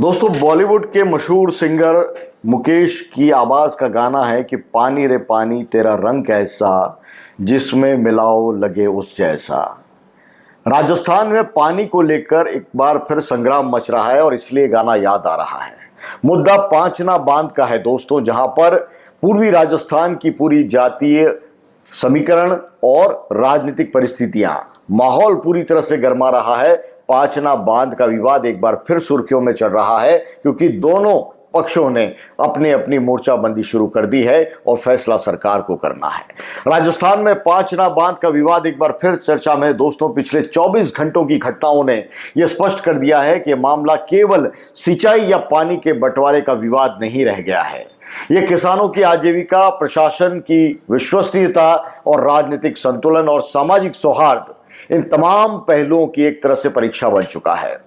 दोस्तों, बॉलीवुड के मशहूर सिंगर मुकेश की आवाज़ का गाना है कि पानी रे पानी तेरा रंग कैसा, जिसमें मिलाओ लगे उस जैसा। राजस्थान में पानी को लेकर एक बार फिर संग्राम मच रहा है और इसलिए गाना याद आ रहा है। मुद्दा पांचना बांध का है दोस्तों, जहां पर पूर्वी राजस्थान की पूरी जातीय समीकरण और राजनीतिक परिस्थितियां, माहौल पूरी तरह से गर्मा रहा है। पांचना बांध का विवाद एक बार फिर सुर्खियों में चढ़ रहा है क्योंकि दोनों पक्षों ने अपनी अपनी मोर्चाबंदी शुरू कर दी है और फैसला सरकार को करना है। राजस्थान में पांचना बांध का विवाद एक बार फिर चर्चा में है दोस्तों। पिछले 24 घंटों की घटनाओं ने यह स्पष्ट कर दिया है कि मामला केवल सिंचाई या पानी के बंटवारे का विवाद नहीं रह गया है। यह किसानों की आजीविका, प्रशासन की विश्वसनीयता और राजनीतिक संतुलन और सामाजिक सौहार्द, इन तमाम पहलुओं की एक तरह से परीक्षा बन चुका है।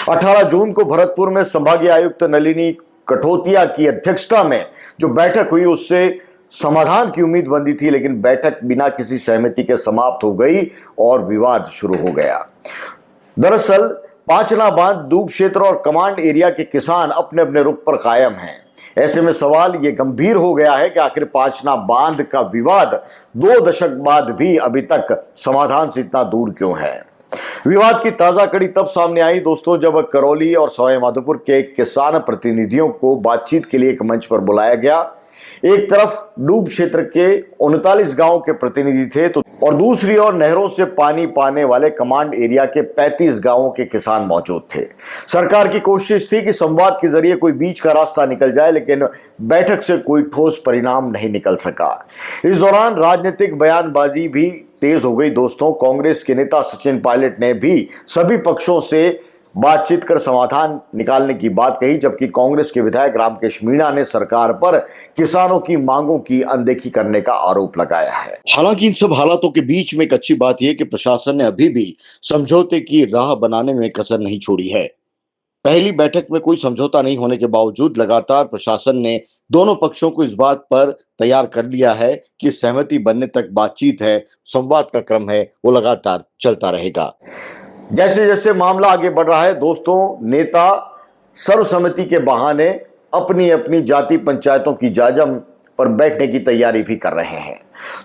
18 जून को भरतपुर में संभागीय आयुक्त नलिनी कठोतिया की अध्यक्षता में जो बैठक हुई, उससे समाधान की उम्मीद बंधी थी, लेकिन बैठक बिना किसी सहमति के समाप्त हो गई और विवाद शुरू हो गया। दरअसल पांचना बांध, दूब क्षेत्र और कमांड एरिया के किसान अपने अपने रुख पर कायम हैं। ऐसे में सवाल ये गंभीर हो गया है कि आखिर पांचना बांध का विवाद 2 दशक बाद भी अभी तक समाधान से इतना दूर क्यों है। विवाद की ताजा कड़ी तब सामने आई दोस्तों, जब करौली और सवाईमाधोपुर के किसान प्रतिनिधियों को बातचीत के लिए एक मंच पर बुलाया गया। एक तरफ डूब क्षेत्र के 39 गांव के प्रतिनिधि थे तो और दूसरी ओर नहरों से पानी पाने वाले कमांड एरिया के 35 गांवों के किसान मौजूद थे। सरकार की कोशिश थी कि संवाद के जरिए कोई बीच का रास्ता निकल जाए, लेकिन बैठक से कोई ठोस परिणाम नहीं निकल सका। इस दौरान राजनीतिक बयानबाजी भी तेज हो गई दोस्तों। कांग्रेस के नेता सचिन पायलट ने भी सभी पक्षों से बातचीत कर समाधान निकालने की बात कही, जबकि कांग्रेस के विधायक रामकेश मीणा ने सरकार पर किसानों की मांगों की अनदेखी करने का आरोप लगाया है। हालांकि इन सब हालातों के बीच में एक अच्छी बात यह कि प्रशासन ने अभी भी समझौते की राह बनाने में कसर नहीं छोड़ी है। पहली बैठक में कोई समझौता नहीं होने के बावजूद लगातार प्रशासन ने दोनों पक्षों को इस बात पर तैयार कर लिया है कि सहमति बनने तक बातचीत है, संवाद का क्रम है, वो लगातार चलता रहेगा। जैसे जैसे मामला आगे बढ़ रहा है दोस्तों, नेता सर्वसम्मति के बहाने अपनी अपनी जाति पंचायतों की जाजम पर बैठने की तैयारी भी कर रहे हैं।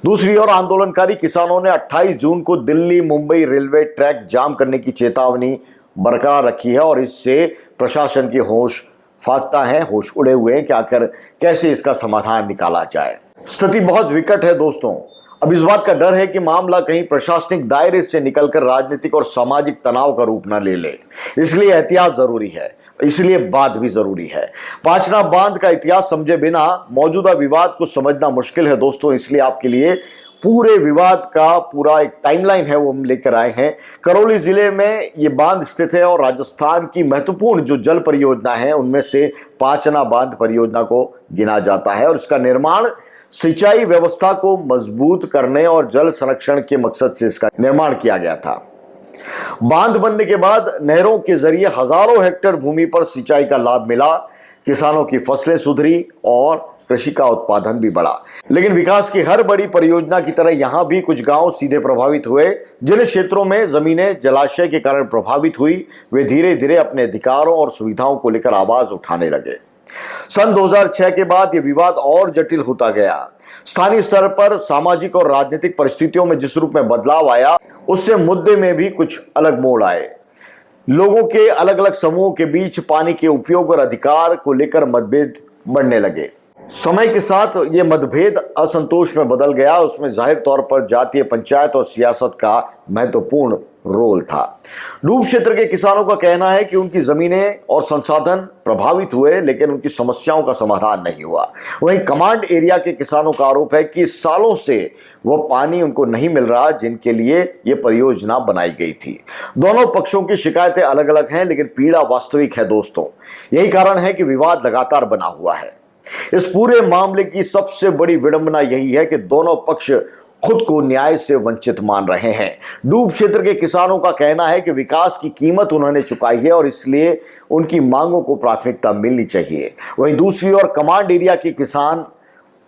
दूसरी ओर आंदोलनकारी किसानों ने 28 जून को दिल्ली मुंबई रेलवे ट्रैक जाम करने की चेतावनी बरकरार रखी है और इससे प्रशासन की होश फाख्ता है, होश उड़े हुए हैं कि आखिर कैसे इसका समाधान निकाला जाए। स्थिति बहुत विकट है दोस्तों। अब इस बात का डर है कि मामला कहीं प्रशासनिक दायरे से निकलकर राजनीतिक और सामाजिक तनाव का रूप न ले ले। इसलिए एहतियात जरूरी है, इसलिए बात भी जरूरी है। पांचना बांध का इतिहास समझे बिना मौजूदा विवाद को समझना मुश्किल है दोस्तों। इसलिए आपके लिए पूरे विवाद का पूरा एक टाइमलाइन है, वो हम लेकर आए हैं। करौली जिले में ये बांध स्थित है और राजस्थान की महत्वपूर्ण जो जल परियोजना है उनमें से पांचना बांध परियोजना को गिना जाता है और इसका निर्माण सिंचाई व्यवस्था को मजबूत करने और जल संरक्षण के मकसद से इसका निर्माण किया गया था। बांध बनने के बाद नहरों के जरिए हजारों हेक्टेयर भूमि पर सिंचाई का लाभ मिला, किसानों की फसलें सुधरी और कृषि का उत्पादन भी बढ़ा। लेकिन विकास की हर बड़ी परियोजना की तरह यहां भी कुछ गांव सीधे प्रभावित हुए। जिन क्षेत्रों में जमीनें जलाशय के कारण प्रभावित हुई, वे धीरे धीरे अपने अधिकारों और सुविधाओं को लेकर आवाज उठाने लगे। सन 2006 के बाद यह विवाद और जटिल होता गया। स्थानीय स्तर पर सामाजिक और राजनीतिक परिस्थितियों में जिस रूप में बदलाव आया, उससे मुद्दे में भी कुछ अलग मोड़ आए। लोगों के अलग अलग समूहों के बीच पानी के उपयोग और अधिकार को लेकर मतभेद बढ़ने लगे। समय के साथ ये मतभेद असंतोष में बदल गया। उसमें जाहिर तौर पर जातीय पंचायत और सियासत का महत्वपूर्ण रोल था। डूब क्षेत्र के किसानों का कहना है कि उनकी जमीनें और संसाधन प्रभावित हुए, लेकिन उनकी समस्याओं का समाधान नहीं हुआ। वहीं कमांड एरिया के किसानों का आरोप है कि सालों से वह पानी उनको नहीं मिल रहा जिनके लिए यह परियोजना बनाई गई थी। दोनों पक्षों की शिकायतें अलग अलग हैं, लेकिन पीड़ा वास्तविक है दोस्तों। यही कारण है कि विवाद लगातार बना हुआ है। इस पूरे मामले की सबसे बड़ी विडंबना यही है कि दोनों पक्ष खुद को न्याय से वंचित मान रहे हैं। डूब क्षेत्र के किसानों का कहना है कि विकास की कीमत उन्होंने चुकाई है और इसलिए उनकी मांगों को प्राथमिकता मिलनी चाहिए। वहीं दूसरी ओर कमांड एरिया के किसान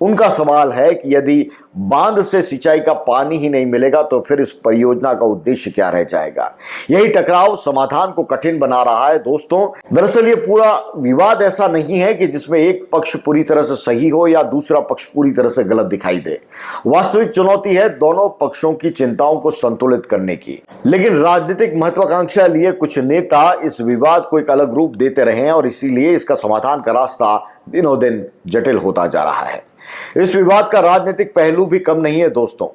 उनका सवाल है कि यदि बांध से सिंचाई का पानी ही नहीं मिलेगा तो फिर इस परियोजना का उद्देश्य क्या रह जाएगा। यही टकराव समाधान को कठिन बना रहा है दोस्तों। दरअसल ये पूरा विवाद ऐसा नहीं है कि जिसमें एक पक्ष पूरी तरह से सही हो या दूसरा पक्ष पूरी तरह से गलत दिखाई दे। वास्तविक चुनौती है दोनों पक्षों की चिंताओं को संतुलित करने की। लेकिन राजनीतिक महत्वाकांक्षा लिए कुछ नेता इस विवाद को एक अलग रूप देते रहे हैं और इसीलिए इसका समाधान का रास्ता दिनों दिन जटिल होता जा रहा है। इस विवाद का राजनीतिक पहलू भी कम नहीं है दोस्तों।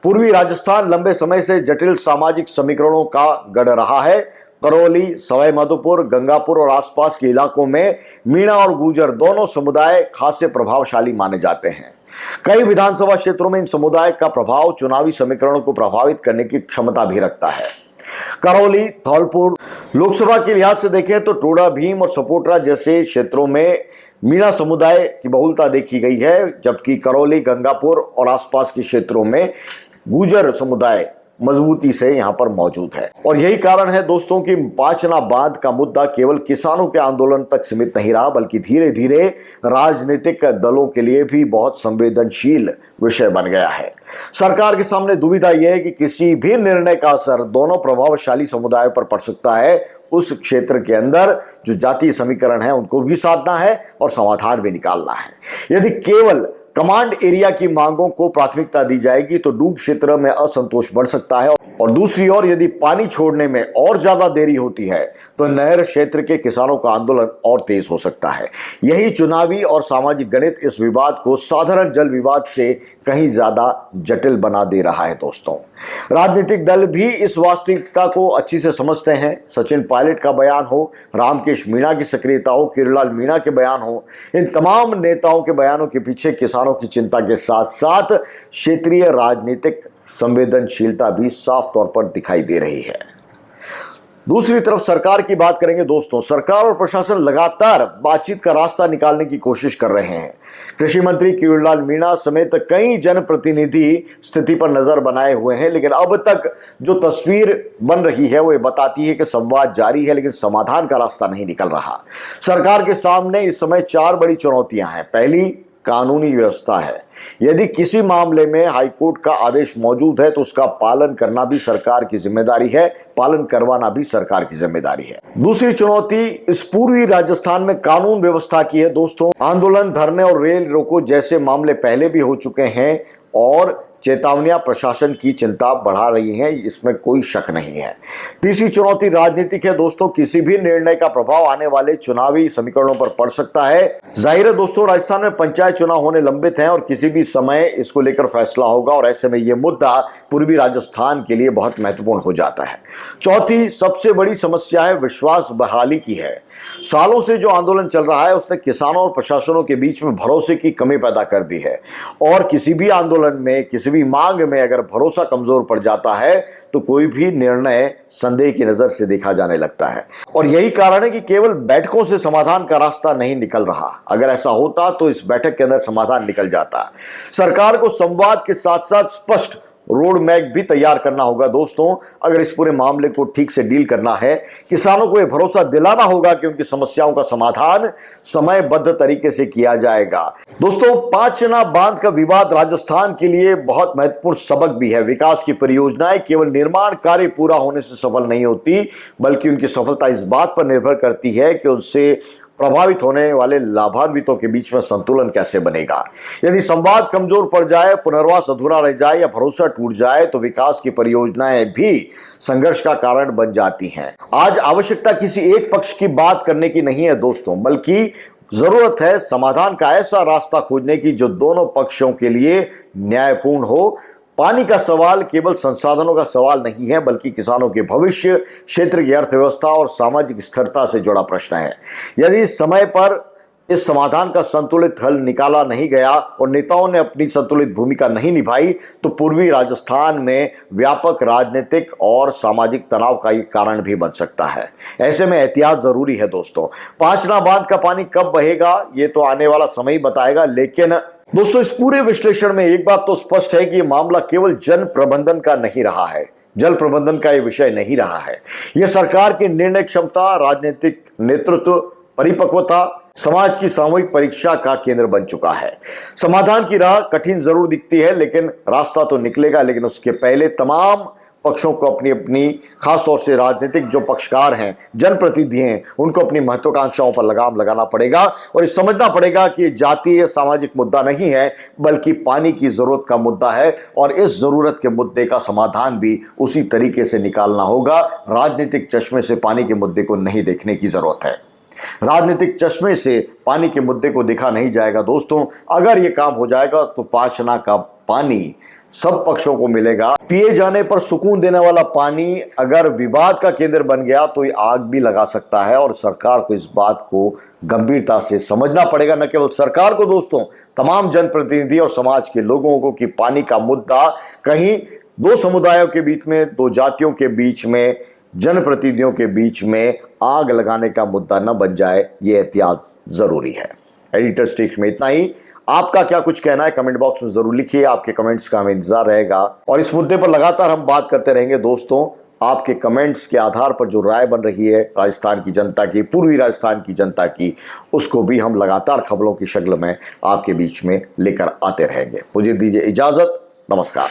पूर्वी राजस्थान लंबे समय से जटिल सामाजिक समीकरणों का गढ़ रहा है। करौली, सवाई माधोपुर, गंगापुर और आसपास के इलाकों में मीणा और गुर्जर दोनों समुदाय खासे प्रभावशाली माने जाते हैं। कई विधानसभा क्षेत्रों में इन समुदाय का प्रभाव चुनावी समीकरणों को प्रभावित करने की क्षमता भी रखता है। करौली, धौलपुर लोकसभा के लिहाज से देखें तो टोडा भीम और सपोटरा जैसे क्षेत्रों में मीणा समुदाय की बहुलता देखी गई है, जबकि करौली, गंगापुर और आसपास के क्षेत्रों में गुर्जर समुदाय मजबूती से यहां पर मौजूद है। और यही कारण है दोस्तों कि पांचना बांध का मुद्दा केवल किसानों के आंदोलन तक सीमित नहीं रहा, बल्कि धीरे धीरे राजनीतिक दलों के लिए भी बहुत संवेदनशील विषय बन गया है। सरकार के सामने दुविधा यह है कि किसी भी निर्णय का असर दोनों प्रभावशाली समुदायों पर पड़ सकता है। उस क्षेत्र के अंदर जो जातीय समीकरण है उनको भी साधना है और समाधान भी निकालना है। यदि केवल कमांड एरिया की मांगों को प्राथमिकता दी जाएगी तो डूब क्षेत्र में असंतोष बढ़ सकता है, और दूसरी ओर यदि पानी छोड़ने में और ज्यादा देरी होती है तो नहर क्षेत्र के किसानों का आंदोलन और तेज हो सकता है। यही चुनावी और सामाजिक गणित इस विवाद को साधारण जल विवाद से कहीं ज्यादा जटिल बना दे रहा है दोस्तों। राजनीतिक दल भी इस वास्तविकता को अच्छी से समझते हैं। सचिन पायलट का बयान हो, रामकेश मीणा की सक्रियता हो, किरोड़लाल मीणा के बयान हो, इन तमाम नेताओं के बयानों के पीछे किसानों की चिंता के साथ साथ क्षेत्रीय राजनीतिक संवेदनशीलता भी साफ तौर पर दिखाई दे रही है। दूसरी तरफ सरकार की बात करेंगे दोस्तों। सरकार और प्रशासन लगातार बातचीत का रास्ता निकालने की कोशिश कर रहे हैं। कृषि मंत्री किरोड़लाल मीणा समेत कई जनप्रतिनिधि स्थिति पर नजर बनाए हुए हैं, लेकिन अब तक जो तस्वीर बन रही है वो ये बताती है कि संवाद जारी है, लेकिन समाधान का रास्ता नहीं निकल रहा। सरकार के सामने इस समय 4 बड़ी चुनौतियां हैं। पहली, कानूनी व्यवस्था है। यदि किसी मामले में हाईकोर्ट का आदेश मौजूद है तो उसका पालन करना भी सरकार की जिम्मेदारी है, पालन करवाना भी सरकार की जिम्मेदारी है। दूसरी चुनौती इस पूर्वी राजस्थान में कानून व्यवस्था की है दोस्तों। आंदोलन, धरने और रेल रोको जैसे मामले पहले भी हो चुके हैं और चेतावनियां प्रशासन की चिंता बढ़ा रही हैं, इसमें कोई शक नहीं है। तीसरी चुनौती राजनीतिक है दोस्तों। किसी भी निर्णय का प्रभाव आने वाले चुनावी समीकरणों पर पड़ सकता है। जाहिर है दोस्तों, राजस्थान में पंचायत चुनाव होने लंबित हैं और किसी भी समय इसको लेकर फैसला होगा, और ऐसे में यह मुद्दा पूर्वी राजस्थान के लिए बहुत महत्वपूर्ण हो जाता है। चौथी सबसे बड़ी समस्या है विश्वास बहाली की है। सालों से जो आंदोलन चल रहा है उसने किसानों और प्रशासनों के बीच में भरोसे की कमी पैदा कर दी है, और किसी भी आंदोलन में, किसी भी मांग में अगर भरोसा कमजोर पड़ जाता है तो कोई भी निर्णय संदेह की नजर से देखा जाने लगता है। और यही कारण है कि केवल बैठकों से समाधान का रास्ता नहीं निकल रहा। अगर ऐसा होता तो इस बैठक के अंदर समाधान निकल जाता। सरकार को संवाद के साथ साथ स्पष्ट रोड मैप भी तैयार करना होगा दोस्तों, अगर इस पूरे मामले को ठीक से डील करना है। किसानों को यह भरोसा दिलाना होगा कि उनकी समस्याओं का समाधान समयबद्ध तरीके से किया जाएगा। दोस्तों, पांचना बांध का विवाद राजस्थान के लिए बहुत महत्वपूर्ण सबक भी है। विकास की परियोजनाएं केवल निर्माण कार्य पूरा होने से सफल नहीं होती, बल्कि उनकी सफलता इस बात पर निर्भर करती है कि उनसे प्रभावित होने वाले लाभान्वितों के बीच में संतुलन कैसे बनेगा। यदि संवाद कमजोर पड़ जाए, पुनर्वास अधूरा रह जाए या भरोसा टूट जाए तो विकास की परियोजनाएं भी संघर्ष का कारण बन जाती हैं। आज आवश्यकता किसी एक पक्ष की बात करने की नहीं है दोस्तों, बल्कि जरूरत है समाधान का ऐसा रास्ता खोजने की जो दोनों पक्षों के लिए न्यायपूर्ण हो। पानी का सवाल केवल संसाधनों का सवाल नहीं है, बल्कि किसानों के भविष्य, क्षेत्र की अर्थव्यवस्था और सामाजिक स्थिरता से जुड़ा प्रश्न है। यदि समय पर इस समाधान का संतुलित हल निकाला नहीं गया और नेताओं ने अपनी संतुलित भूमिका नहीं निभाई तो पूर्वी राजस्थान में व्यापक राजनीतिक और सामाजिक तनाव का कारण भी बन सकता है। ऐसे में एहतियात जरूरी है दोस्तों। पांचना बांध का पानी कब बहेगा ये तो आने वाला समय ही बताएगा, लेकिन दोस्तों इस पूरे विश्लेषण में एक बात तो स्पष्ट है कि यह मामला केवल जन प्रबंधन का नहीं रहा है, जल प्रबंधन का यह विषय नहीं रहा है। यह सरकार की निर्णय क्षमता, राजनीतिक नेतृत्व, परिपक्वता समाज की सामूहिक परीक्षा का केंद्र बन चुका है। समाधान की राह कठिन जरूर दिखती है, लेकिन रास्ता तो निकलेगा। लेकिन उसके पहले तमाम पक्षों को अपनी अपनी, खासतौर से राजनीतिक जो पक्षकार हैं, जनप्रतिनिधि हैं, उनको अपनी महत्वाकांक्षाओं पर लगाम लगाना पड़ेगा और ये समझना पड़ेगा कि ये जातीय सामाजिक मुद्दा नहीं है, बल्कि पानी की जरूरत का मुद्दा है। और इस जरूरत के मुद्दे का समाधान भी उसी तरीके से निकालना होगा। राजनीतिक चश्मे से पानी के मुद्दे को नहीं देखने की जरूरत है। राजनीतिक चश्मे से पानी के मुद्दे को देखा नहीं जाएगा दोस्तों। अगर यह काम हो जाएगा तो पांचना का पानी सब पक्षों को मिलेगा। पिए जाने पर सुकून देने वाला पानी अगर विवाद का केंद्र बन गया तो ये आग भी लगा सकता है। और सरकार को इस बात को गंभीरता से समझना पड़ेगा। न केवल सरकार को दोस्तों, तमाम जनप्रतिनिधि और समाज के लोगों को, कि पानी का मुद्दा कहीं दो समुदायों के बीच में, दो जातियों के बीच में, जनप्रतिनिधियों के बीच में आग लगाने का मुद्दा न बन जाए। ये एहतियात जरूरी है। एडिटर स्टिक्स में इतना ही। आपका क्या कुछ कहना है कमेंट बॉक्स में जरूर लिखिए। आपके कमेंट्स का हमें इंतजार रहेगा और इस मुद्दे पर लगातार हम बात करते रहेंगे दोस्तों। आपके कमेंट्स के आधार पर जो राय बन रही है राजस्थान की जनता की, पूर्वी राजस्थान की जनता की, उसको भी हम लगातार खबरों की शक्ल में आपके बीच में लेकर आते रहेंगे। मुझे दीजिए इजाजत। नमस्कार।